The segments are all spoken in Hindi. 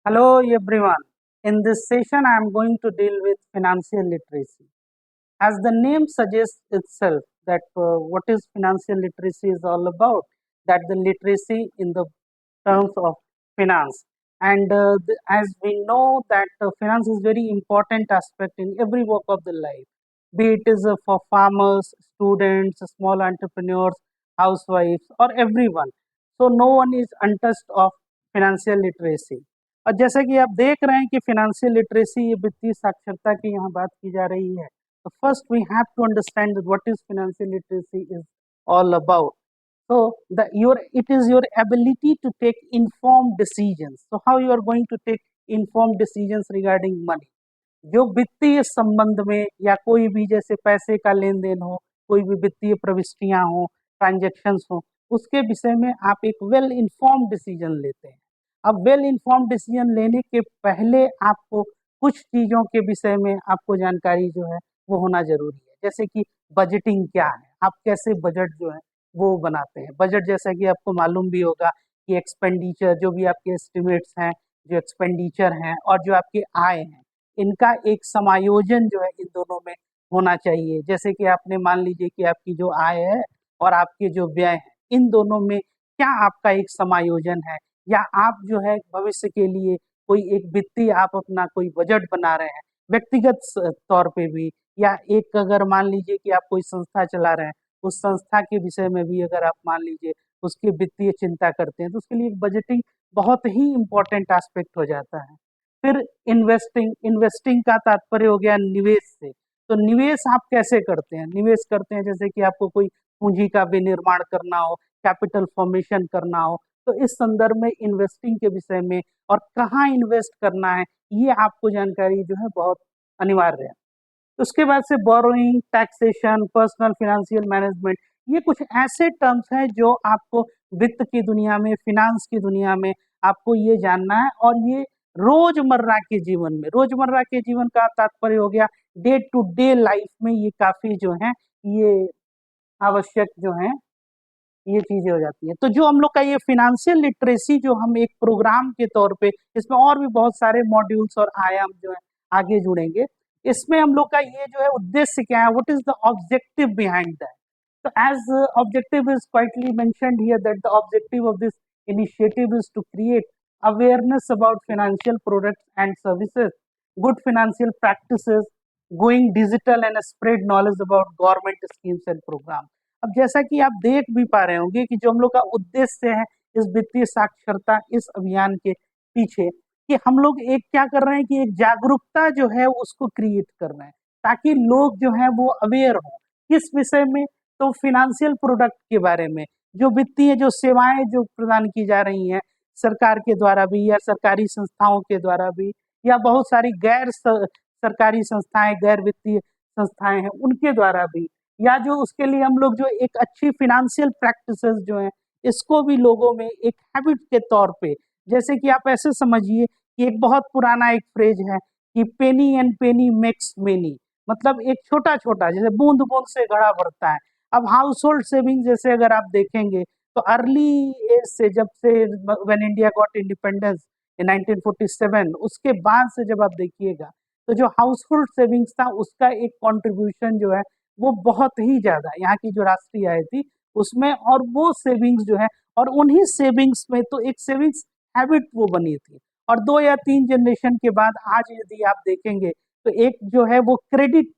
Hello everyone. In this session, I am going to deal with financial literacy. As the name suggests itself, that what is financial literacy is all about, that the literacy in the terms of finance. And as we know that finance is very important aspect in every walk of the life, be it is for farmers, students, small entrepreneurs, housewives, or everyone. So no one is untouched of financial literacy. और जैसे कि आप देख रहे हैं कि फाइनेंशियल लिटरेसी ये वित्तीय साक्षरता की यहाँ बात की जा रही है. So first we have to understand what is financial literacy is all about. So it is your ability to take informed decisions. So how you are going to take informed decisions regarding money? जो वित्तीय संबंध में या कोई भी जैसे पैसे का लेन देन हो, कोई भी वित्तीय प्रविष्टियां हो, ट्रांजेक्शन्स हो, उसके विषय में आप एक वेल इन्फॉर्म्ड डिसीजन लेते हैं. अब वेल इन्फॉर्म्ड डिसीजन लेने के पहले आपको कुछ चीज़ों के विषय में आपको जानकारी जो है वो होना जरूरी है. जैसे कि बजटिंग क्या है, आप कैसे बजट जो है वो बनाते हैं. बजट जैसा कि आपको मालूम भी होगा कि एक्सपेंडिचर जो भी आपके एस्टिमेट्स हैं, जो एक्सपेंडिचर हैं और जो आपके आय हैं, इनका एक समायोजन जो है इन दोनों में होना चाहिए. जैसे कि आपने मान लीजिए कि आपकी जो आय है और आपके जो व्यय है, इन दोनों में क्या आपका एक समायोजन है, या आप जो है भविष्य के लिए कोई एक वित्तीय आप अपना कोई बजट बना रहे हैं व्यक्तिगत तौर पे भी, या एक अगर मान लीजिए कि आप कोई संस्था चला रहे हैं, उस संस्था के विषय में भी अगर आप मान लीजिए उसकी वित्तीय चिंता करते हैं, तो उसके लिए बजटिंग बहुत ही इम्पोर्टेंट एस्पेक्ट हो जाता है. फिर इन्वेस्टिंग, इन्वेस्टिंग का तात्पर्य हो गया निवेश से. तो निवेश आप कैसे करते हैं? निवेश करते हैं जैसे कि आपको कोई पूंजी का विनिर्माण करना हो, कैपिटल फॉर्मेशन करना हो, तो इस संदर्भ में इन्वेस्टिंग के विषय में और कहाँ इन्वेस्ट करना है, ये आपको जानकारी जो है बहुत अनिवार्य है. उसके बाद से borrowing, taxation, personal financial management, ये कुछ ऐसे टर्म्स हैं जो आपको वित्त की दुनिया में, फिनांस की दुनिया में आपको ये जानना है. और ये रोजमर्रा के जीवन में, रोजमर्रा के जीवन का तात्पर्य हो गया डे टू डे लाइफ में, ये काफी जो है ये आवश्यक जो है ये चीजें हो जाती है. तो जो हम लोग का ये फिनेंशियल लिटरेसी जो हम एक प्रोग्राम के तौर पे, इसमें और भी बहुत सारे मॉड्यूल्स और आयाम जो है आगे जुड़ेंगे. इसमें हम लोग का ये जो है उद्देश्य क्या है, what is the objective behind that. So as objective is quietly mentioned here, that the objective of this initiative is to create awareness about financial products and services, good financial practices, going digital and spread knowledge about government schemes and programs. अब जैसा कि आप देख भी पा रहे होंगे कि जो हम लोग का उद्देश्य है इस वित्तीय साक्षरता इस अभियान के पीछे, कि हम लोग एक क्या कर रहे हैं कि एक जागरूकता जो है उसको क्रिएट कर रहे हैं, ताकि लोग जो है वो अवेयर हों किस विषय में. तो फिनेंशियल प्रोडक्ट के बारे में, जो वित्तीय जो सेवाएं जो प्रदान की जा रही हैं सरकार के द्वारा भी या सरकारी संस्थाओं के द्वारा भी, या बहुत सारी गैर सरकारी संस्थाएं, गैर वित्तीय संस्थाएं हैं उनके द्वारा भी, या जो उसके लिए हम लोग जो एक अच्छी फिनेंशियल प्रैक्टिसेस जो हैं इसको भी लोगों में एक हैबिट के तौर पे, जैसे कि आप ऐसे समझिए कि एक बहुत पुराना एक फ्रेज है कि पेनी एंड पेनी मेक्स मेनी, मतलब एक छोटा छोटा जैसे बूंद बूंद से घड़ा भरता है. अब हाउस होल्ड सेविंग जैसे अगर आप देखेंगे तो अर्ली एज से, जब से when India got independence in 1947, उसके बाद से जब आप देखिएगा तो जो हाउस होल्ड सेविंग्स था उसका एक कंट्रीब्यूशन जो है वो बहुत ही ज्यादा यहाँ की जो राष्ट्रीय आय थी उसमें, और वो सेविंग्स जो है, और उन्हीं सेविंग्स में तो एक सेविंग्स हैबिट वो बनी थी. और 2 या 3 जनरेशन के बाद आज यदि आप देखेंगे तो एक जो है वो क्रेडिट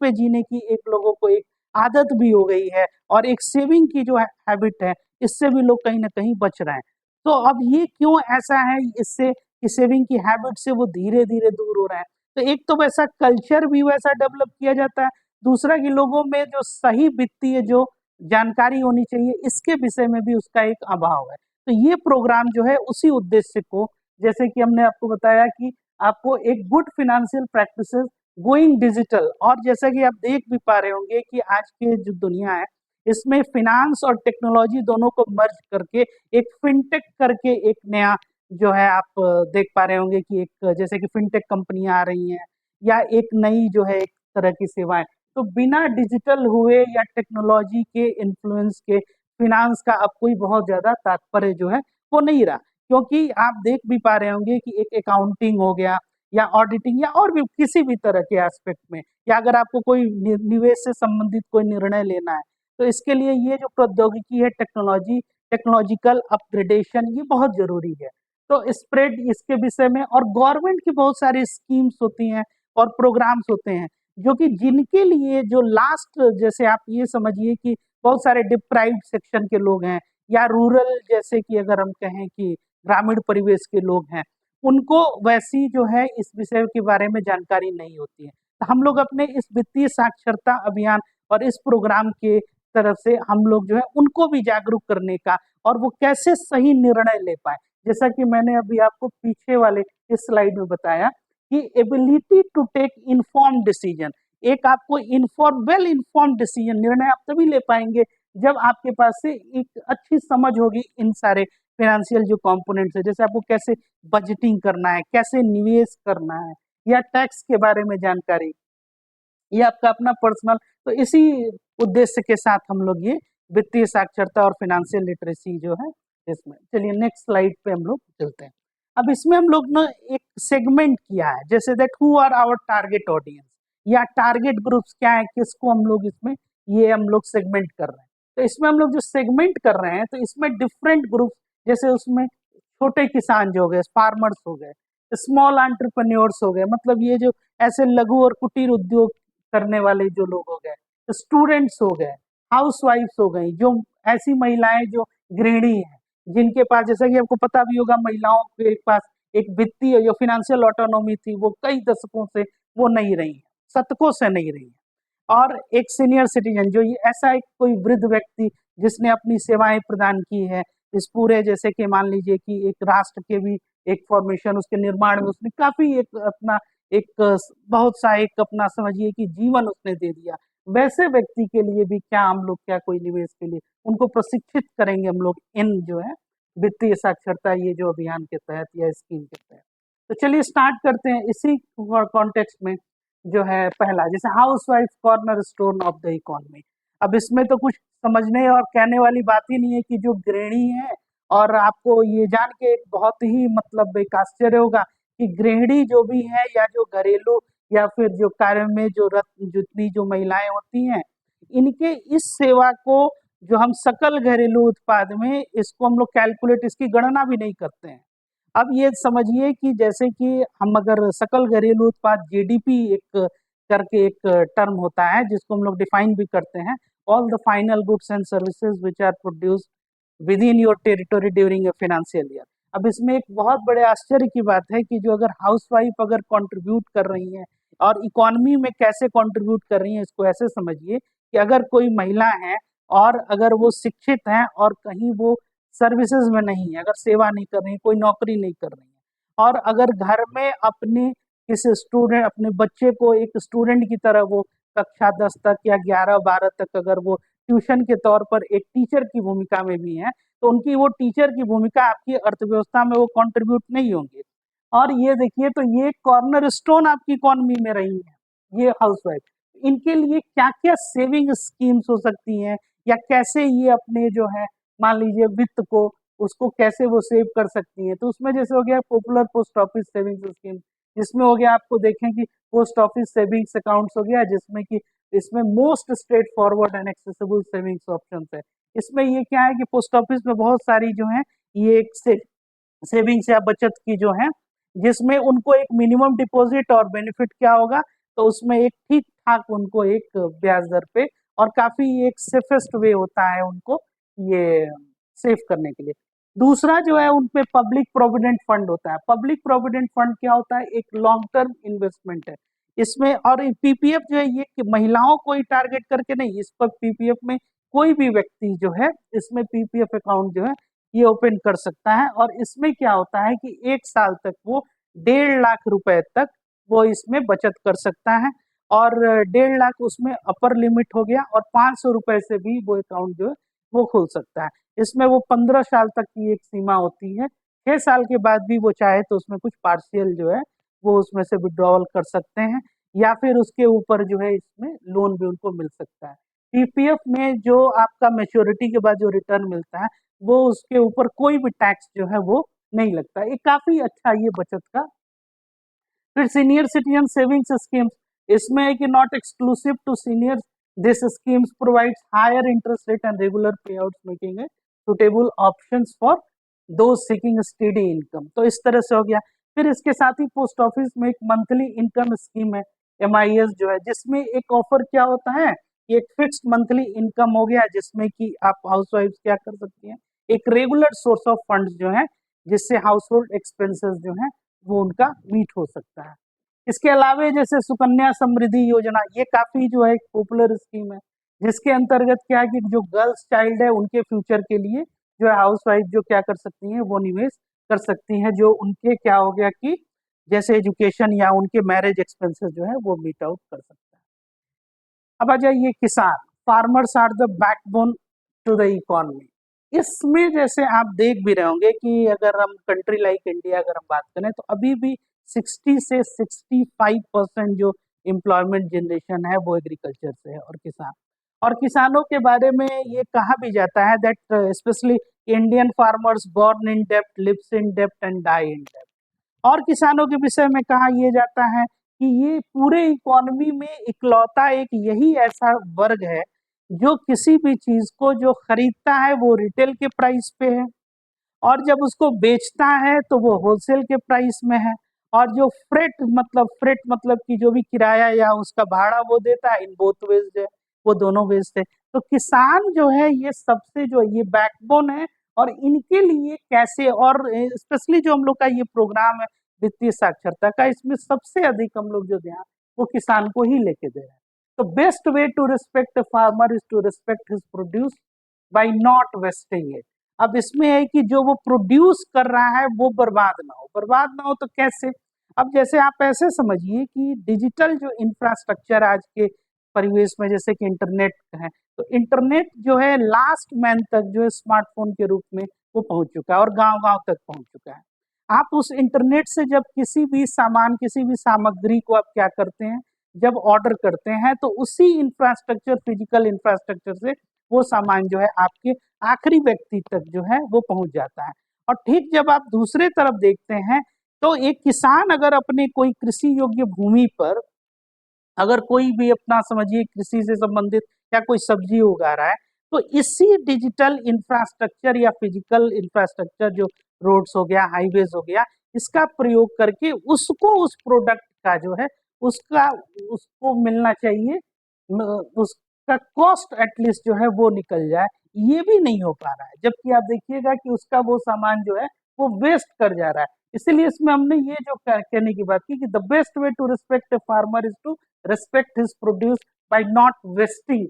पे जीने की एक लोगों को एक आदत भी हो गई है, और एक सेविंग की जो हैबिट है इससे भी लोग कहीं ना कहीं बच रहे हैं. तो अब ये क्यों ऐसा है, इससे कि सेविंग की हैबिट से वो धीरे धीरे दूर हो रहे हैं. तो एक तो वैसा कल्चर भी वैसा डेवलप किया जाता है, दूसरा कि लोगों में जो सही वित्तीय जो जानकारी होनी चाहिए इसके विषय में भी उसका एक अभाव है. तो ये प्रोग्राम जो है उसी उद्देश्य को, जैसे कि हमने आपको बताया कि आपको एक good financial practices, going digital, और जैसा कि आप देख भी पा रहे होंगे कि आज की जो दुनिया है इसमें फिनांस और टेक्नोलॉजी दोनों को मर्ज करके एक फिनटेक करके एक नया जो है आप देख पा रहे होंगे कि एक जैसे कि फिनटेक कंपनियां आ रही हैं, या एक नई जो है एक तरह की सेवाएं. तो बिना डिजिटल हुए या टेक्नोलॉजी के इन्फ्लुएंस के फिनांस का अब कोई बहुत ज्यादा तात्पर्य जो है वो नहीं रहा. क्योंकि आप देख भी पा रहे होंगे कि एक अकाउंटिंग हो गया या ऑडिटिंग या और भी किसी भी तरह के एस्पेक्ट में, या अगर आपको कोई निवेश से संबंधित कोई निर्णय लेना है, तो इसके लिए ये जो प्रौद्योगिकी है, टेक्नोलॉजिकल अपग्रेडेशन, ये बहुत जरूरी है। तो स्प्रेड इसके विषय में, और गवर्नमेंट की बहुत सारी स्कीम्स होती हैं और प्रोग्राम्स होते हैं जो कि जिनके लिए जो लास्ट, जैसे आप ये समझिए कि बहुत सारे डिप्राइव्ड सेक्शन के लोग हैं, या रूरल, जैसे कि अगर हम कहें कि ग्रामीण परिवेश के लोग हैं, उनको वैसी जो है इस विषय के बारे में जानकारी नहीं होती है। तो हम लोग अपने इस वित्तीय साक्षरता अभियान और इस प्रोग्राम के तरफ से हम लोग जो है उनको भी जागरूक करने का, और वो कैसे सही निर्णय ले पाए, जैसा कि मैंने अभी आपको पीछे वाले इस स्लाइड में बताया कि ability to take inform decision, एक आपको वेल इन्फॉर्म डिसीजन, निर्णय आप तभी ले पाएंगे जब आपके पास से एक अच्छी समझ होगी इन सारे फाइनेंशियल जो कंपोनेंट्स है, जैसे आपको कैसे बजटिंग करना है, कैसे निवेश करना है, या टैक्स के बारे में जानकारी, ये आपका अपना पर्सनल। तो इसी उद्देश्य के साथ हम लोग ये वित्तीय साक्षरता और फाइनेंशियल लिटरेसी जो है इसमें, चलिए नेक्स्ट स्लाइड पे हम लोग चलते हैं। अब इसमें हम लोग ने एक सेगमेंट किया है, जैसे that who are our target audience, या टारगेट ग्रुप्स क्या है, किसको हम लोग इसमें ये हम लोग सेगमेंट कर रहे हैं। तो इसमें हम लोग जो सेगमेंट कर रहे हैं, तो इसमें डिफरेंट ग्रुप, जैसे उसमें छोटे किसान जो हो गए, फार्मर्स हो गए, स्मॉल एंटरप्रेन्योर्स हो गए, मतलब ये जो ऐसे लघु और कुटीर उद्योग करने वाले जो लोग हो गए, स्टूडेंट्स हो गए, हाउस वाइफ्स हो गई, जो ऐसी महिलाएं जो गृहिणी हैं, जिनके पास, जैसा कि आपको पता भी होगा, महिलाओं के पास एक वित्तीय जो फिनेंशियल ऑटोनॉमी थी वो कई दशकों से वो नहीं रही है, शतकों से नहीं रही है। और एक सीनियर सिटीजन, जो ये ऐसा एक कोई वृद्ध व्यक्ति जिसने अपनी सेवाएं प्रदान की है इस पूरे, जैसे कि मान लीजिए कि एक राष्ट्र के भी एक फॉर्मेशन, उसके निर्माण में उसने काफी एक अपना एक बहुत सा एक अपना समझिए कि जीवन उसने दे दिया, वैसे व्यक्ति के लिए भी क्या हम लोग, क्या कोई निवेश के लिए उनको प्रशिक्षित करेंगे हम लोग इन जो है वित्तीय साक्षरता ये जो अभियान के तहत या स्कीम के तहत। तो चलिए स्टार्ट करते हैं इसी कॉन्टेक्स्ट में, जो है पहला, जैसे house wife corner stone of the economy. अब इसमें तो कुछ समझने और कहने वाली बात ही नहीं है कि जो गृहिणी है, और आपको ये जान के एक बहुत ही मतलब एक आश्चर्य होगा कि गृहिणी जो भी है, या जो घरेलू या फिर जो कार्य में जो जितनी जो महिलाएं होती हैं, इनके इस सेवा को जो हम सकल घरेलू उत्पाद में, इसको हम लोग कैलकुलेट, इसकी गणना भी नहीं करते हैं। अब ये समझिए कि जैसे कि हम अगर सकल घरेलू उत्पाद जीडीपी एक करके एक टर्म होता है जिसको हम लोग डिफाइन भी करते हैं, all the final goods and services which are produced within your territory during a financial year. अब इसमें एक बहुत बड़े आश्चर्य की बात है कि जो अगर हाउसवाइफ अगर कंट्रीब्यूट कर रही हैं और इकोनॉमी में कैसे कंट्रीब्यूट कर रही हैं, इसको ऐसे समझिए कि अगर कोई महिला है और अगर वो शिक्षित हैं और कहीं वो सर्विसेज में नहीं है, अगर सेवा नहीं कर रही है, कोई नौकरी नहीं कर रही है, और अगर घर में अपने किसी स्टूडेंट, अपने बच्चे को एक स्टूडेंट की तरह वो कक्षा 10 तक या 11-12 तक अगर वो ट्यूशन के तौर पर एक टीचर की भूमिका में भी है, तो उनकी वो टीचर की भूमिका आपकी अर्थव्यवस्था में वो कंट्रीब्यूट नहीं होंगे। और ये देखिए, तो ये कॉर्नर स्टोन आपकी इकोनॉमी में रही है ये हाउसवाइफ, इनके लिए क्या क्या सेविंग स्कीम्स हो सकती हैं, या कैसे ये अपने जो है मान लीजिए वित्त को उसको कैसे वो सेव कर सकती हैं। तो उसमें जैसे हो गया popular post office savings scheme, जिसमें हो गया आपको देखें कि पोस्ट ऑफिस सेविंग्स अकाउंट्स हो गया, जिसमें कि इसमें most straight forward and accessible savings option है। इसमें ये क्या है कि पोस्ट ऑफिस में बहुत सारी जो है ये एक सेविंग्स या बचत की जो है, जिसमें उनको एक मिनिमम डिपॉजिट और बेनिफिट क्या होगा, तो उसमें एक ठीक ठाक उनको एक ब्याज दर पे, और काफी एक सेफेस्ट वे होता है उनको ये सेव करने के लिए। दूसरा जो है उनपे पब्लिक प्रोविडेंट फंड होता है। पब्लिक प्रोविडेंट फंड क्या होता है, एक लॉन्ग टर्म इन्वेस्टमेंट है इसमें। और पीपीएफ जो है ये कि महिलाओं को ही टारगेट करके नहीं, इस पर पीपीएफ में कोई भी व्यक्ति जो है इसमें पीपीएफ अकाउंट जो है ये ओपन कर सकता है। और इसमें क्या होता है कि 1 साल तक वो 1.5 लाख रुपए तक वो इसमें बचत कर सकता है, और 1.5 लाख उसमें अपर लिमिट हो गया, और 500 रुपए से भी वो अकाउंट जो है वो खुल सकता है। इसमें वो 15 साल तक की एक सीमा होती है, 6 साल के बाद भी वो चाहे तो उसमें कुछ पार्शियल जो है वो उसमें से विड्रॉवल कर सकते हैं, या फिर उसके ऊपर जो है इसमें लोन भी उनको मिल सकता है। पीपीएफ में जो आपका मेच्योरिटी के बाद जो रिटर्न मिलता है, वो उसके ऊपर कोई भी टैक्स जो है वो नहीं लगता। ये काफी अच्छा ये बचत का। फिर सीनियर सिटीजन सेविंग्स स्कीम्स, इसमें है कि not exclusive to seniors, this schemes provides higher interest rate and regular payouts making a suitable options for those seeking steady income. तो इस तरह से हो गया। फिर इसके साथ ही पोस्ट ऑफिस में एक मंथली इनकम स्कीम है, MIS जो है, जिसमें एक ऑफर क्या होता है, एक फिक्स्ड मंथली इनकम हो गया, जिसमें कि आप हाउस वाइफ क्या कर सकती हैं, एक रेगुलर सोर्स ऑफ फंड्स जो है, जिससे हाउस होल्ड एक्सपेंसेस जो है वो उनका मीट हो सकता है। इसके अलावा जैसे सुकन्या समृद्धि योजना, ये काफी जो है पॉपुलर स्कीम है, जिसके अंतर्गत क्या है कि जो गर्ल्स चाइल्ड है उनके फ्यूचर के लिए जो है हाउस वाइफ जो क्या कर सकती हैं, वो निवेश कर सकती हैं, जो उनके क्या हो गया कि जैसे एजुकेशन या उनके मैरिज एक्सपेंसेस जो है वो मीट आउट कर सकता है। अब आ जाइए किसान, farmers are the backbone to the economy. इसमें जैसे आप देख भी रहे होंगे कि अगर हम कंट्री लाइक इंडिया अगर हम बात करें तो अभी भी 60 से 65% जो एम्प्लॉयमेंट जनरेशन है वो एग्रीकल्चर से है और किसानों के बारे में ये कहा भी जाता है that specially Indian farmers born in डेब्ट, लिव्स इन डेब्ट एंड डाई इन डेब्ट। और किसानों के विषय में कहा यह जाता है कि ये पूरे इकोनॉमी में इकलौता एक यही ऐसा वर्ग है जो किसी भी चीज को जो खरीदता है वो रिटेल के प्राइस पे है, और जब उसको बेचता है तो वो होलसेल के प्राइस में है, और जो फ्रेट मतलब कि जो भी किराया या उसका भाड़ा वो देता है, इन बोथ वेज है, वो दोनों वेज थे। तो किसान जो है ये सबसे जो ये बैकबोन है, और इनके लिए कैसे, और स्पेशली जो हम लोग का ये प्रोग्राम है वित्तीय साक्षरता का, इसमें सबसे अधिक हम लोग जो ध्यान वो किसान को ही लेके दे रहे हैं। तो best way to respect farmer is to respect his produce by not wasting it. अब इसमें है कि जो वो प्रोड्यूस कर रहा है वो बर्बाद ना हो तो कैसे। अब जैसे आप ऐसे समझिए कि डिजिटल जो इंफ्रास्ट्रक्चर आज के परिवेश में, जैसे कि इंटरनेट है, तो इंटरनेट जो है लास्ट मैन तक जो है स्मार्टफोन के रूप में वो पहुंच चुका है और गांव गांव तक पहुंच चुका है। आप उस इंटरनेट से जब किसी भी सामान, किसी भी सामग्री को आप क्या करते हैं, जब ऑर्डर करते हैं, तो उसी इंफ्रास्ट्रक्चर, फिजिकल इंफ्रास्ट्रक्चर से वो सामान जो है आपके आखिरी व्यक्ति तक जो है वो पहुंच जाता है। और ठीक जब आप दूसरे तरफ देखते हैं तो एक किसान अगर अपने कोई कृषि योग्य भूमि पर अगर कोई भी अपना समझिए कृषि से संबंधित या कोई सब्जी उगा रहा है, तो इसी डिजिटल इंफ्रास्ट्रक्चर या फिजिकल इंफ्रास्ट्रक्चर जो रोड्स हो गया, हाईवेज हो गया, इसका प्रयोग करके उसको उस प्रोडक्ट का जो है उसका उसको मिलना चाहिए, उसका कॉस्ट एटलीस्ट जो है वो निकल जाए, ये भी नहीं हो पा रहा है। जबकि आप देखिएगा कि उसका वो सामान जो है वो वेस्ट कर जा रहा है। इसीलिए इसमें हमने ये जो कहने की बात की कि the best way to respect a farmer is to respect his produce by not wasting.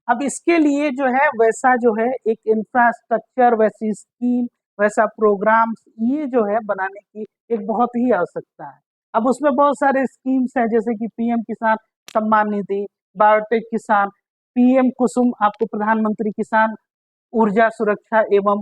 अब इसके लिए जो है वैसा जो है एक इंफ्रास्ट्रक्चर, वैसी स्कीम, वैसा प्रोग्राम ये जो है बनाने की एक बहुत ही आवश्यकता है। अब उसमें बहुत सारे स्कीम्स हैं, जैसे कि PM किसान सम्मान निधि, बायोटेक किसान, PM कुसुम, आपको प्रधानमंत्री किसान ऊर्जा सुरक्षा एवं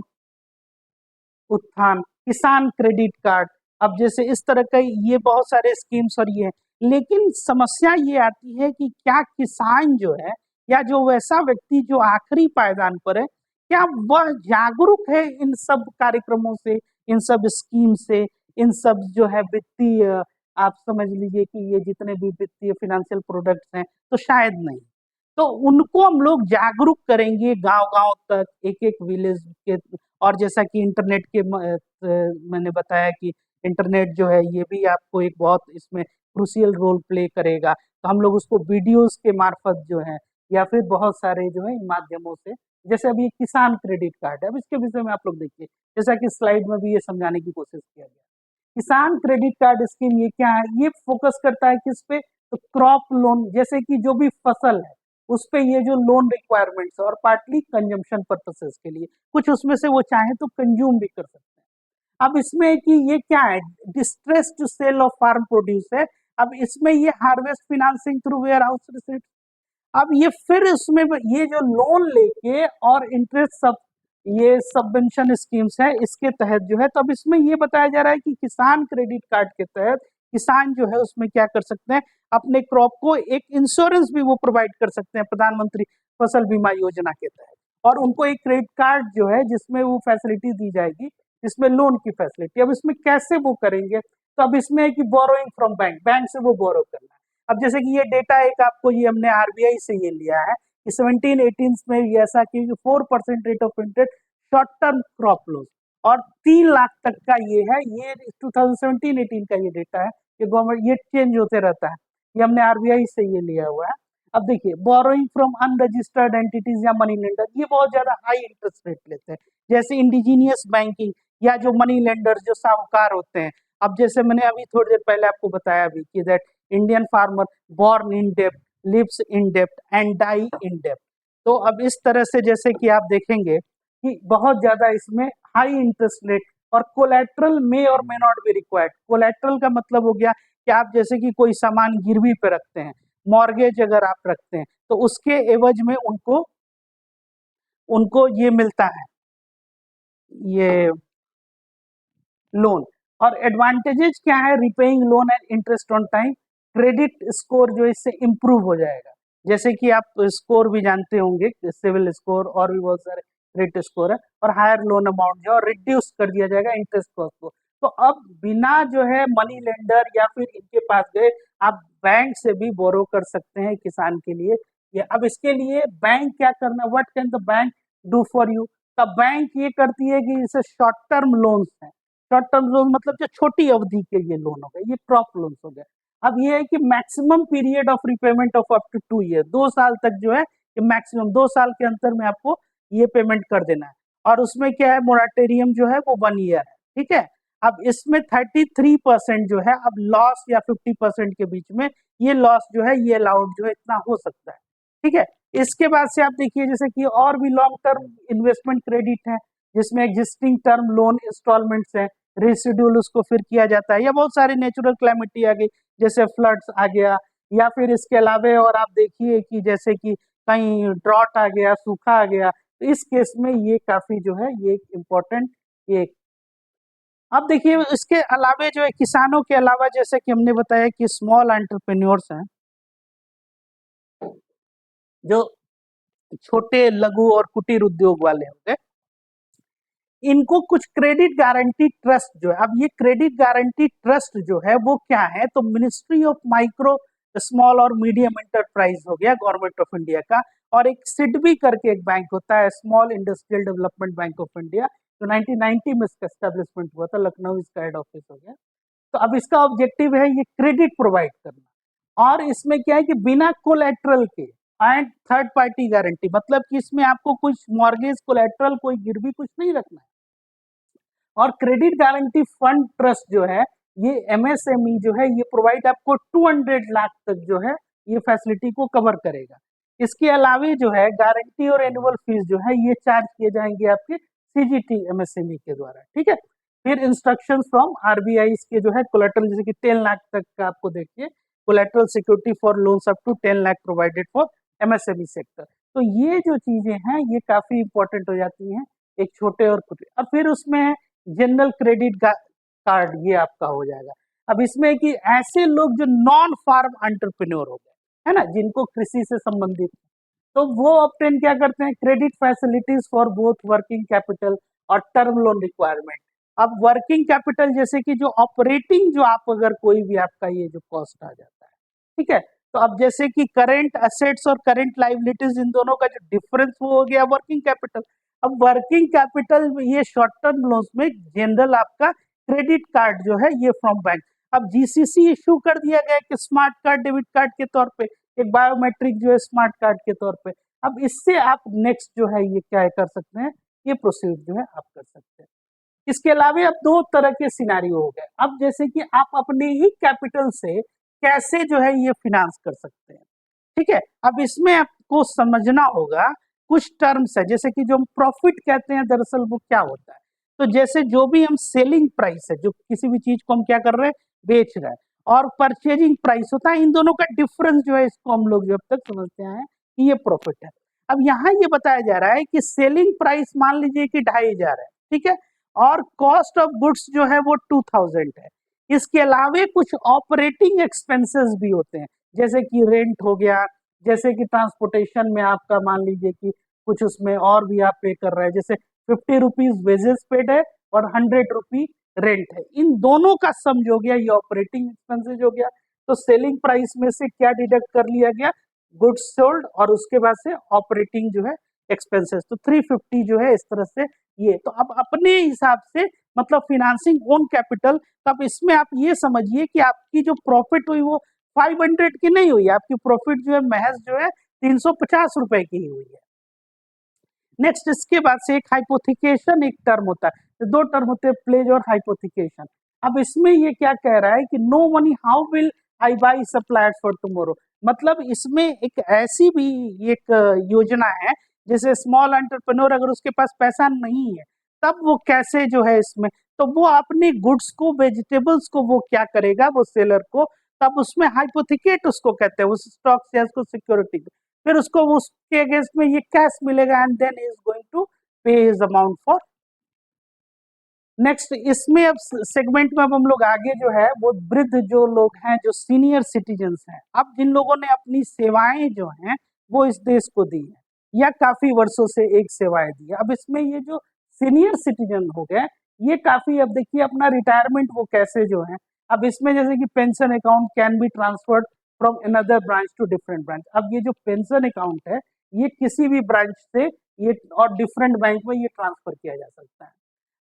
उत्थान, किसान क्रेडिट कार्ड। अब जैसे इस तरह का ये बहुत सारे स्कीम्स और ये, लेकिन समस्या ये आती है कि क्या किसान जो है या जो वैसा व्यक्ति जो आखिरी पायदान पर है, क्या वह जागरूक है इन सब कार्यक्रमों से, इन सब स्कीम से, इन सब जो है वित्तीय, आप समझ लीजिए कि ये जितने भी वित्तीय फाइनेंशियल प्रोडक्ट्स हैं, तो शायद नहीं। तो उनको हम लोग जागरूक करेंगे गांव गांव तक, एक एक विलेज के। और जैसा कि इंटरनेट के मैंने बताया कि इंटरनेट जो है ये भी आपको एक बहुत इसमें क्रूशियल रोल प्ले करेगा, तो हम लोग उसको वीडियोस के मार्फत जो है या फिर बहुत सारे जो है माध्यमों से, जैसे अभी किसान क्रेडिट कार्ड है, अब इसके विषय में आप लोग देखिए, जैसा कि स्लाइड में भी ये समझाने की कोशिश किया गया। किसान क्रेडिट कार्ड स्कीम ये क्या है, ये फोकस करता है किस पे, तो क्रॉप लोन, जैसे कि जो भी फसल है उस पे ये जो लोन रिक्वायरमेंट्स और पार्टली कंजम्पशन पर्पसेस के लिए, कुछ उसमें से वो चाहे तो कंज्यूम भी कर सकते हैं। अब इसमें कि ये क्या है, distressed sale of farm produce है। अब इसमें ये harvest financing through warehouse receipt. अब ये फिर इसमें ये जो लोन लेके और इंटरेस्ट सब ये सबवेंशन स्कीम्स है, इसके तहत जो है, तब इसमें ये बताया जा रहा है कि किसान क्रेडिट कार्ड के तहत किसान जो है उसमें क्या कर सकते हैं, अपने क्रॉप को एक इंश्योरेंस भी वो प्रोवाइड कर सकते हैं प्रधानमंत्री फसल बीमा योजना के तहत, और उनको एक क्रेडिट कार्ड जो है जिसमें वो फैसिलिटी दी जाएगी इसमें लोन की फैसिलिटी। अब इसमें कैसे वो करेंगे, तो अब इसमें है कि बोरोइंग फ्रॉम बैंक, बैंक से वो बोरो करना है। अब जैसे कि ये डेटा एक आपको ये हमने आरबीआई से ये लिया है कि 17-18 में ये ऐसा कि 4% rate of interest short term crop loan, और 3 लाख तक का ये है, ये 2017-18 का ये डेटा है, ये गवर्नमेंट ये चेंज होते रहता है, ये हमने आरबीआई से ये लिया हुआ है। अब देखिए बोरोइंग फ्रॉम अनरजिस्टर्ड एंटिटीज या मनी लेंडर, ये बहुत ज्यादा हाई इंटरेस्ट रेट लेते हैं, जैसे इंडिजीनियस बैंकिंग या जो मनी लेंडर जो साहूकार होते हैं। अब जैसे मैंने अभी थोड़ी देर पहले आपको बताया भी कि that Indian farmer born in डेब्ट, लिव्स इन डेब्ट एंड डाई इन डेब्ट। तो अब इस तरह से जैसे कि आप देखेंगे कि बहुत ज्यादा इसमें हाई इंटरेस्ट रेट, और कोलेट्रल मे और may not be required. Collateral का मतलब हो गया कि आप जैसे कि कोई सामान गिरवी पे रखते हैं, मॉर्गेज अगर आप रखते हैं, तो उसके एवज में उनको उनको ये मिलता है, ये लोन। और एडवांटेजेस क्या है, repaying loan and interest on time, credit score जो इससे इंप्रूव हो जाएगा, जैसे कि आप स्कोर भी जानते होंगे, सिविल स्कोर और भी बहुत सारे क्रेडिट स्कोर है, और हायर लोन अमाउंट जो रिड्यूस कर दिया जाएगा इंटरेस्ट कॉस्ट को। तो अब बिना जो है मनी लेंडर या फिर इनके पास गए, आप बैंक से भी बोरो कर सकते हैं किसान के लिए। ये अब इसके लिए बैंक क्या करना, what can the bank do for you, तब बैंक ये करती है कि इसे शॉर्ट टर्म लोन्स है। शॉर्ट टर्म लोन मतलब जो छोटी अवधि के ये लोन हो गए, ये क्रॉप लोन हो गए। अब ये है कि maximum period of repayment of up to 2 year, 2 साल तक जो है कि मैक्सिमम 2 साल के अंतर में आपको ये पेमेंट कर देना है। और उसमें क्या है, मोराटेरियम जो है वो 1 ईयर है, ठीक है। अब इसमें 33% जो है, अब लॉस या 50% के बीच में ये लॉस जो है ये अलाउड जो है इतना हो सकता है, ठीक है। इसके बाद से आप देखिए जैसे कि और भी लॉन्ग टर्म इन्वेस्टमेंट क्रेडिट है, जिसमें एग्जिस्टिंग टर्म लोन इंस्टॉलमेंट्स है, रेसिड्यूल उसको फिर किया जाता है, या बहुत सारी नेचुरल क्लैमिटी आ गई जैसे फ्लड्स आ गया, या फिर इसके अलावा और आप देखिए कि जैसे कि कहीं ड्रॉट आ गया, सूखा आ गया, तो इस केस में ये काफी जो है ये इम्पोर्टेंट ये। अब देखिए इसके अलावा जो है किसानों के अलावा जैसे कि हमने बताया कि स्मॉल एंटरप्रेन्योर्स हैं, जो छोटे लघु और कुटीर उद्योग वाले होंगे, इनको कुछ क्रेडिट गारंटी ट्रस्ट जो है, अब ये क्रेडिट गारंटी ट्रस्ट जो है वो क्या है, तो मिनिस्ट्री ऑफ माइक्रो स्मॉल और मीडियम एंटरप्राइज हो गया गवर्नमेंट ऑफ इंडिया का, और एक सिडबी करके एक बैंक होता है, small industrial development bank of India, जो 1990 में इसका एस्टेब्लिशमेंट हुआ था, लखनऊ इसका हेड ऑफिस हो गया। तो अब इसका ऑब्जेक्टिव है ये क्रेडिट प्रोवाइड करना, और इसमें क्या है कि बिना कोलेट्रल के एंड थर्ड पार्टी गारंटी, मतलब कि इसमें आपको कुछ मॉर्गेज कोलेट्रल कोई गिरवी कुछ नहीं रखना है। और क्रेडिट गारंटी फंड ट्रस्ट जो है ये एमएसएमई जो है ये प्रोवाइड आपको 200 लाख तक जो है ये फैसिलिटी को कवर करेगा। इसके अलावे जो है गारंटी और एनुअल फीस जो है ये चार्ज किए जाएंगे आपके सीजीटी एमएसएमई के द्वारा, ठीक है। फिर इंस्ट्रक्शन फ्रॉम आरबीआई के जो है कोलेट्रल, जैसे कि 10 लाख तक का आपको देखिए collateral security for loans up to 10 lakh provided for MSME sector. तो ये जो चीजें हैं ये काफी इंपॉर्टेंट हो जाती हैं एक छोटे और कुटीर। और फिर उसमें जनरल क्रेडिट कार्ड ये आपका हो जाएगा। अब इसमें कि ऐसे लोग जो नॉन फार्म एंटरप्रेन्योर हो गए, है ना, जिनको कृषि से संबंधित, तो वो ऑप्टेन क्या करते हैं, credit facilities for both working capital और टर्म लोन रिक्वायरमेंट। अब वर्किंग कैपिटल जैसे कि जो ऑपरेटिंग जो आप अगर कोई भी आपका ये जो कॉस्ट आ जाता है, ठीक है, तो अब जैसे कि करेंट असेट्स और करेंट लाइबिलिटीज इन दोनों का जो डिफरेंस वो हो गया वर्किंग कैपिटल। अब वर्किंग कैपिटल ये शॉर्ट टर्म लोन्स में जनरल आपका क्रेडिट कार्ड जो है ये फ्रॉम बैंक। अब जीसीसी इशू कर दिया गया कि स्मार्ट कार्ड डेबिट कार्ड के तौर पे, एक बायोमेट्रिक जो है स्मार्ट कार्ड के तौर पे। अब इससे आप नेक्स्ट जो है ये क्या कर सकते हैं, ये प्रोसीड जो है आप कर सकते हैं। इसके अलावा अब दो तरह के सिनारियो हो गए, अब जैसे कि आप अपने ही कैपिटल से कैसे जो है ये फिनांस कर सकते हैं, ठीक है। अब इसमें आपको समझना होगा कुछ टर्म्स है, जैसे कि जो हम प्रॉफिट कहते हैं दरअसल वो क्या होता है, तो जैसे जो भी हम सेलिंग प्राइस है, जो किसी भी चीज को हम क्या कर रहे हैं बेच रहे हैं, और परचेजिंग प्राइस होता है, इन दोनों का डिफरेंस जो है इसको हम लोग जो अब तक समझते हैं कि ये प्रॉफिट है। अब यहाँ ये बताया जा रहा है कि सेलिंग प्राइस मान लीजिए कि 2500 है, ठीक है, और कॉस्ट ऑफ गुड्स जो है वो 2000 है। इसके अलावा कुछ ऑपरेटिंग एक्सपेंसेस भी होते हैं, जैसे कि रेंट हो गया, जैसे कि ट्रांसपोर्टेशन में आपका मान लीजिए कि कुछ उसमें और भी आप पे कर रहे हैं, जैसे 50 रुपीज वेजेस पेड है और 100 रुपी रेंट है। इन दोनों का सम जो हो गया ये ऑपरेटिंग एक्सपेंसेस हो गया। तो सेलिंग प्राइस में से क्या डिडक्ट कर लिया गया, गुड्स सोल्ड, और उसके बाद से ऑपरेटिंग जो है एक्सपेंसेस। तो 350 जो है इस तरह से ये। तो अब अपने हिसाब से मतलब फिनांसिंग ओन कैपिटल, तब इसमें आप ये समझिए कि आपकी जो प्रॉफिट हुई वो 500 की नहीं हुई, आपकी प्रॉफिट जो है महज जो है 350 रुपए की ही हुई है। नेक्स्ट इसके बाद से एक हाइपोथिकेशन एक टर्म होता है, तो दो टर्म होते हैं, प्लेज और हाइपोथिकेशन। अब इसमें ये क्या कह रहा है कि no money how will I buy suppliers for tomorrow, मतलब इसमें एक ऐसी भी एक योजना है जैसे स्मॉल एंटरप्रेन्योर अगर उसके पास पैसा नहीं है तब वो कैसे जो है इसमें, तो वो अपने गुड्स को वेजिटेबल्स को वो क्या करेगा वो सेलर को, तब उसमें हाइपोथिकेट उसको कहते हैं, उस स्टॉक शेयर्स को सिक्योरिटी को, फिर उसको उसके अगेंस्ट में ये कैश मिलेगा and then is going to pay his amount for. Next इसमें अब सेगमेंट में अब हम लोग आगे जो है वो वृद्ध जो लोग हैं जो सीनियर सिटीजन्स हैं, अब जिन लोगों ने अपनी सेवाएं जो हैं वो इस देश को दी है या काफी वर्षों से एक सेवाएं दी है। अब इसमें ये जो सीनियर सिटीजन हो गए ये काफी, अब देखिए अपना रिटायरमेंट वो कैसे जो है, अब इसमें जैसे कि pension account can be transferred from another branch to different branch. अब ये जो पेंशन अकाउंट है ये किसी भी ब्रांच से ये और डिफरेंट बैंक में ये ट्रांसफर किया जा सकता है।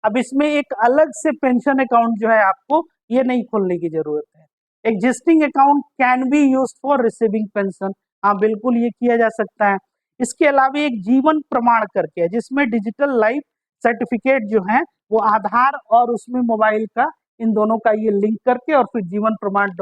अब इसमें एक अलग से पेंशन अकाउंट जो है आपको ये नहीं खोलने की जरूरत है। Existing account can B use for receiving pension, हाँ बिल्कुल ये किया जा सकता है। इसके अलावा एक जीवन प्रमाण करके है जिसमें डिजिटल लाइफ सर्टिफिकेट जो है वो आधार और उसमें मोबाइल का इन दोनों का ये लिंक करके और फिर जीवन प्रमाण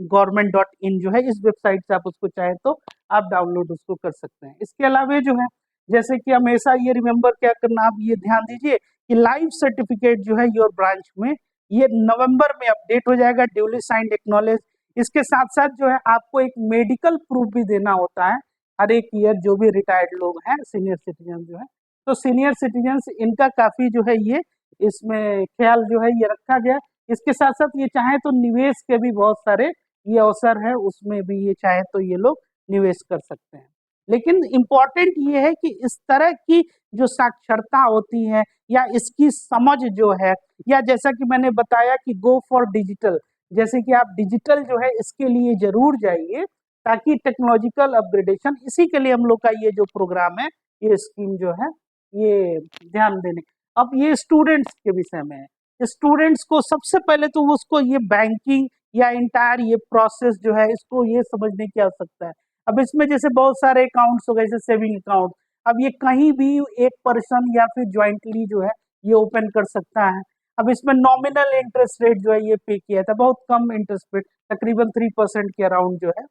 .gov.in जो है इस वेबसाइट से आप उसको चाहे तो आप डाउनलोड उसको कर सकते हैं। इसके अलावा जो है जैसे कि हमेशा ये रिमेंबर क्या करना, आप ये ध्यान दीजिए कि लाइफ सर्टिफिकेट जो है योर ब्रांच में ये नवंबर में अपडेट हो जाएगा, ड्यूली साइंड एक्नॉलेज। इसके साथ साथ जो है आपको एक मेडिकल प्रूफ भी देना होता है हर एक ईयर, जो भी रिटायर्ड लोग हैं सीनियर सिटीजन जो है, तो सीनियर सिटीजन इनका काफी जो है ये इसमें ख्याल जो है ये रखा गया। इसके साथ साथ ये चाहे तो निवेश के भी बहुत सारे ये अवसर है, उसमें भी ये चाहे तो ये लोग निवेश कर सकते हैं। लेकिन इम्पॉर्टेंट ये है कि इस तरह की जो साक्षरता होती है या इसकी समझ जो है, या जैसा कि मैंने बताया कि गो फॉर डिजिटल, जैसे कि आप डिजिटल जो है इसके लिए जरूर जाइए ताकि टेक्नोलॉजिकल अपग्रेडेशन, इसी के लिए हम लोग का ये जो प्रोग्राम है ये स्कीम जो है ये ध्यान देने। अब ये स्टूडेंट्स के विषय में है, स्टूडेंट्स को सबसे पहले तो उसको ये बैंकिंग या इंटायर ये प्रोसेस जो है इसको ये समझने की आवश्यकता है। अब इसमें जैसे बहुत सारे अकाउंट्स हो गए जैसे सेविंग अकाउंट, अब ये कहीं भी एक पर्सन या फिर ज्वाइंटली जो है ये ओपन कर सकता है। अब इसमें नॉमिनल इंटरेस्ट रेट जो है ये पे किया था, बहुत कम इंटरेस्ट रेट तकरीबन 3% के अराउंड जो है।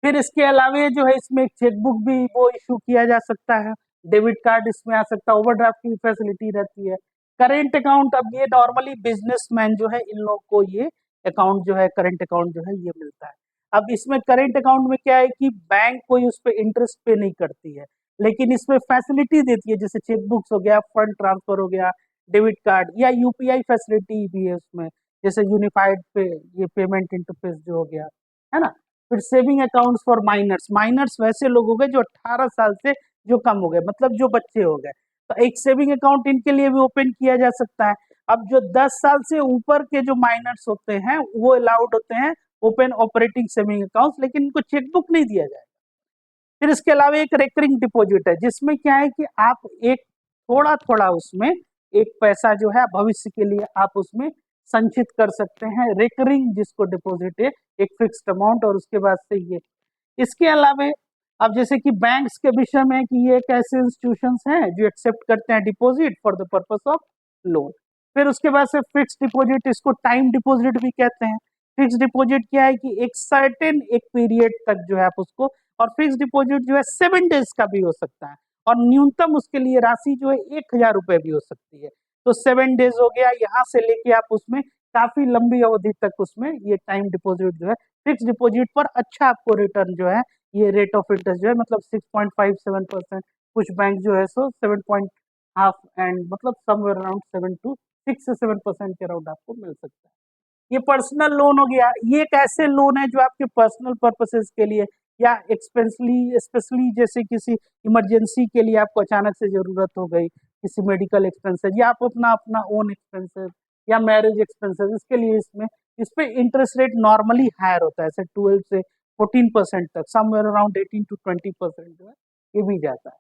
फिर इसके अलावा जो है इसमें एक चेकबुक भी वो इशू किया जा सकता है, डेबिट कार्ड इसमें आ सकता है, ओवरड्राफ्ट की फैसिलिटी रहती है। करेंट अकाउंट, अब ये नॉर्मली बिजनेसमैन जो है इन लोग को ये अकाउंट जो है करेंट अकाउंट जो है ये मिलता है। अब इसमें करेंट अकाउंट में क्या है कि बैंक कोई उस पर इंटरेस्ट पे नहीं करती है, लेकिन इसमें फैसिलिटी देती है जैसे चेकबुक्स हो गया, फंड ट्रांसफर हो गया, डेबिट कार्ड या यूपीआई फैसिलिटी भी है उसमें, जैसे यूनिफाइड पे ये पेमेंट इंटरफेस जो हो गया है ना। फिर saving accounts for minors, minors वैसे लोग हो गए जो 18 साल से जो कम हो गए, मतलब जो बच्चे हो गए, तो एक सेविंग अकाउंट इनके लिए भी ओपन किया जा सकता है। अब जो 10 साल से ऊपर के जो माइनर्स होते हैं वो अलाउड होते हैं ओपन ऑपरेटिंग सेविंग अकाउंट्स, लेकिन इनको चेकबुक नहीं दिया जाएगा। फिर इसके अलावा एक रेकरिंग डिपॉजिट है जिसमें क्या है कि आप एक थोड़ा थोड़ा उसमें एक पैसा जो है भविष्य के लिए आप उसमें संचित कर सकते हैं, रेकरिंग जिसको डिपॉजिट है एक फिक्स्ड अमाउंट, और उसके बाद से ये। इसके अलावा अब जैसे कि बैंक्स के विषय में कि ये एक ऐसे इंस्टीट्यूशंस हैं जो एक्सेप्ट करते हैं deposit for the purpose of loan. फिर उसके बाद से फिक्स डिपॉजिट, इसको टाइम डिपॉजिट भी कहते हैं। फिक्स डिपॉजिट क्या है कि एक सर्टेन एक पीरियड तक जो है आप उसको, और फिक्स डिपॉजिट जो है 7 डेज का भी हो सकता है, और न्यूनतम उसके लिए राशि जो है 1,000 रुपए भी हो सकती है। तो 7 डेज हो गया, यहाँ से लेके आप उसमें काफी लंबी अवधि तक उसमें ये टाइम डिपॉजिट जो है, फिक्स डिपॉजिट पर अच्छा आपको रिटर्न जो है ये रेट ऑफ इंटरेस्ट जो है मतलब 6.57%, कुछ बैंक जो है सो 7.5 एंड मतलब समवेयर अराउंड 6 से 7% के अराउंड आपको मिल सकता है। ये पर्सनल लोन हो गया, ये एक ऐसे लोन है जो आपके पर्सनल पर्पसेस के लिए या एक्सपेंसली स्पेशली जैसे किसी इमरजेंसी के लिए आपको अचानक से जरूरत हो गई किसी मेडिकल एक्सपेंसेस या आप अपना अपना ओन एक्सपेंसेस या मैरिज एक्सपेंसेस, इसके लिए इसमें इस पे इंटरेस्ट रेट नॉर्मली हायर होता है, जैसे 12 से 14% तक, समवेयर अराउंड 18 to 20% जो है ये भी जाता है।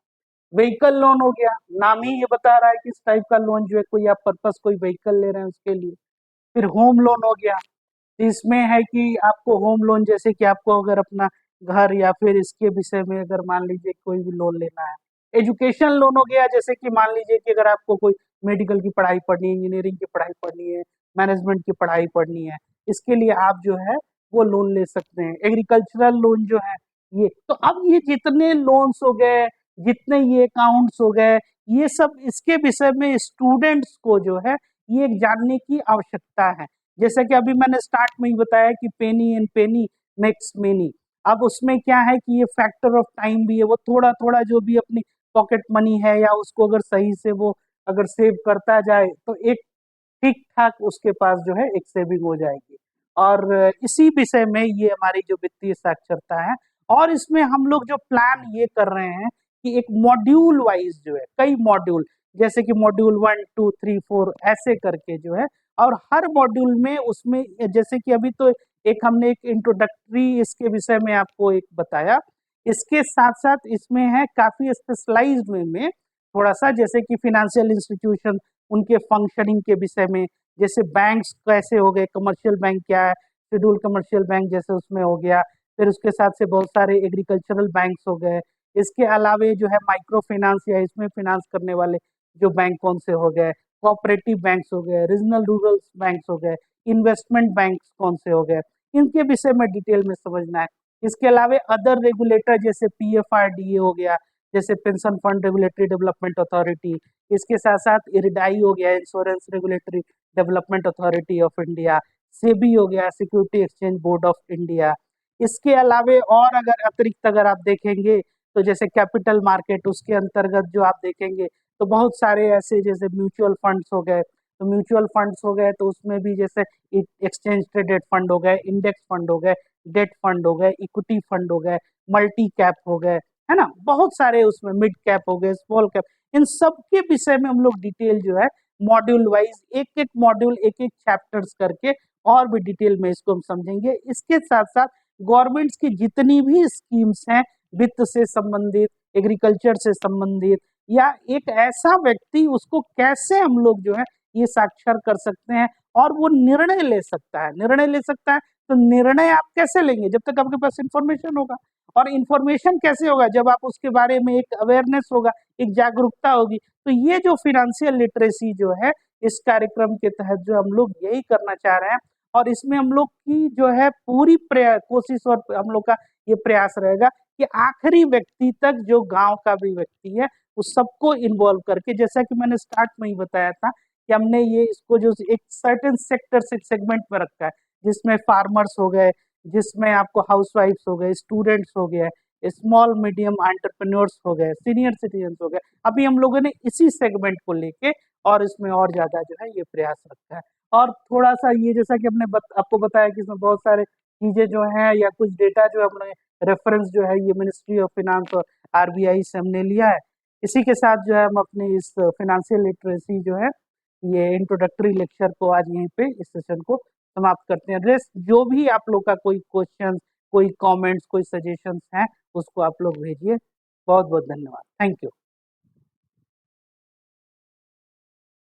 व्हीकल लोन हो गया, नाम ही ये बता रहा है कि इस टाइप का लोन जो है कोई आप पर्पस कोई व्हीकल ले रहे हैं उसके लिए। फिर होम लोन हो गया, इसमें है कि आपको होम लोन जैसे कि आपको अगर अपना घर या फिर इसके विषय में अगर मान लीजिए कोई भी लोन लेना है। एजुकेशन लोन हो गया, जैसे कि मान लीजिए कि अगर आपको कोई मेडिकल की पढ़ाई पढ़नी है, इंजीनियरिंग की पढ़ाई पढ़नी है, मैनेजमेंट की पढ़ाई पढ़नी है, इसके लिए आप जो है वो लोन ले सकते हैं। एग्रीकल्चरल लोन जो है ये, तो अब ये जितने लोन्स हो गए, जितने ये अकाउंट्स हो गए, ये सब इसके विषय में स्टूडेंट्स को जो है ये जानने की आवश्यकता है। जैसे कि अभी मैंने स्टार्ट में ही बताया कि पेनी एंड पेनी मेक्स मेनी। अब उसमें क्या है कि ये फैक्टर ऑफ टाइम भी है, वो थोड़ा थोड़ा जो भी अपनी पॉकेट मनी है या उसको अगर सही से वो अगर सेव करता जाए तो एक ठीक ठाक उसके पास जो है एक सेविंग हो जाएगी। और इसी विषय में ये हमारी जो वित्तीय साक्षरता है, और इसमें हम लोग जो प्लान ये कर रहे हैं कि एक मॉड्यूल वाइज जो है कई मॉड्यूल, जैसे कि मॉड्यूल 1 2 3 4 ऐसे करके जो है, और हर मॉड्यूल में उसमें जैसे कि अभी तो एक हमने एक इंट्रोडक्टरी इसके विषय में आपको एक बताया, इसके साथ साथ इसमें है काफी स्पेशलाइज्ड वे में थोड़ा सा, जैसे कि फिनेंशियल इंस्टीट्यूशन उनके फंक्शनिंग के विषय में, जैसे बैंक्स कैसे हो गए, कमर्शियल बैंक क्या है, शेड्यूल कमर्शियल बैंक जैसे उसमें हो गया, फिर उसके साथ से बहुत सारे एग्रीकल्चरल बैंक्स हो गए, इसके अलावे जो है माइक्रो फाइनेंस या इसमें फिनांस करने वाले जो बैंक कौन से हो गए, कोऑपरेटिव बैंक्स हो गए, रीजनल रूरल बैंक्स हो गए, इन्वेस्टमेंट बैंक्स कौन से हो गए, इनके विषय में डिटेल में समझना है। इसके अलावा अदर रेगुलेटर जैसे PFRDA हो गया, जैसे pension fund regulatory development authority, इसके साथ साथ इरडाई हो गया, insurance regulatory development authority of India, SEBI हो गया, security exchange board of India. इसके अलावे और अगर अतिरिक्त अगर आप देखेंगे तो जैसे कैपिटल मार्केट, उसके अंतर्गत जो आप देखेंगे तो बहुत सारे ऐसे जैसे म्यूचुअल फंड्स हो गए, तो म्यूचुअल फंड्स हो गए तो उसमें भी जैसे एक्सचेंज ट्रेडेड फंड हो गए, इंडेक्स फंड हो गए, डेट फंड हो गए, इक्विटी फंड हो गए, मल्टी कैप हो गए, है ना, बहुत सारे उसमें मिड कैप हो गए, स्मॉल कैप, इन सब के विषय में हम लोग डिटेल जो है मॉड्यूल वाइज एक एक मॉड्यूल एक एक चैप्टर्स करके और भी डिटेल में इसको हम समझेंगे। इसके साथ साथ गवर्नमेंट्स की जितनी भी स्कीम्स हैं वित्त से संबंधित, एग्रीकल्चर से संबंधित, या एक ऐसा व्यक्ति उसको कैसे हम लोग जो है ये साक्षर कर सकते हैं और वो निर्णय ले सकता है, निर्णय ले सकता है। तो निर्णय आप कैसे लेंगे जब तक आपके पास इंफॉर्मेशन होगा, और इंफॉर्मेशन कैसे होगा जब आप उसके बारे में एक अवेयरनेस होगा, एक जागरूकता होगी। तो ये जो फिनेंशियल लिटरेसी जो है इस कार्यक्रम के तहत जो हम लोग यही करना चाह रहे हैं, और इसमें हम लोग की जो है पूरी कोशिश और हम लोग का ये प्रयास रहेगा कि आखिरी व्यक्ति तक जो गांव का भी व्यक्ति है उस सबको इन्वॉल्व करके, जैसा कि मैंने स्टार्ट में ही बताया था कि हमने ये इसको जो एक सर्टेन सेक्टर से सेगमेंट में रखा है, जिसमें फार्मर्स हो गए, जिसमें आपको हाउसवाइफ्स हो गए, स्टूडेंट्स हो गए, स्मॉल मीडियम एंटरप्रेन्योर्स हो गए, सीनियर सिटीजन हो गए। अभी हम लोगों ने इसी सेगमेंट को लेके और इसमें और ज्यादा जो है ये प्रयास रखा है। और थोड़ा सा ये जैसा कि हमने आपको बताया कि इसमें बहुत सारे चीजें जो हैं या कुछ डेटा जो हमने रेफरेंस जो है ये मिनिस्ट्री ऑफ फिनांस और RBI से हमने लिया है। इसी के साथ जो है हम अपनी इस फिनेंशियल लिटरेसी जो है ये इंट्रोडक्टरी लेक्चर को आज यहीं पे इस सेशन को समाप्त करते हैं। रेस्ट जो भी आप लोग का कोई क्वेश्चन, कोई कमेंट्स, कोई सजेशंस हैं उसको आप लोग भेजिए। बहुत बहुत धन्यवाद। Thank you.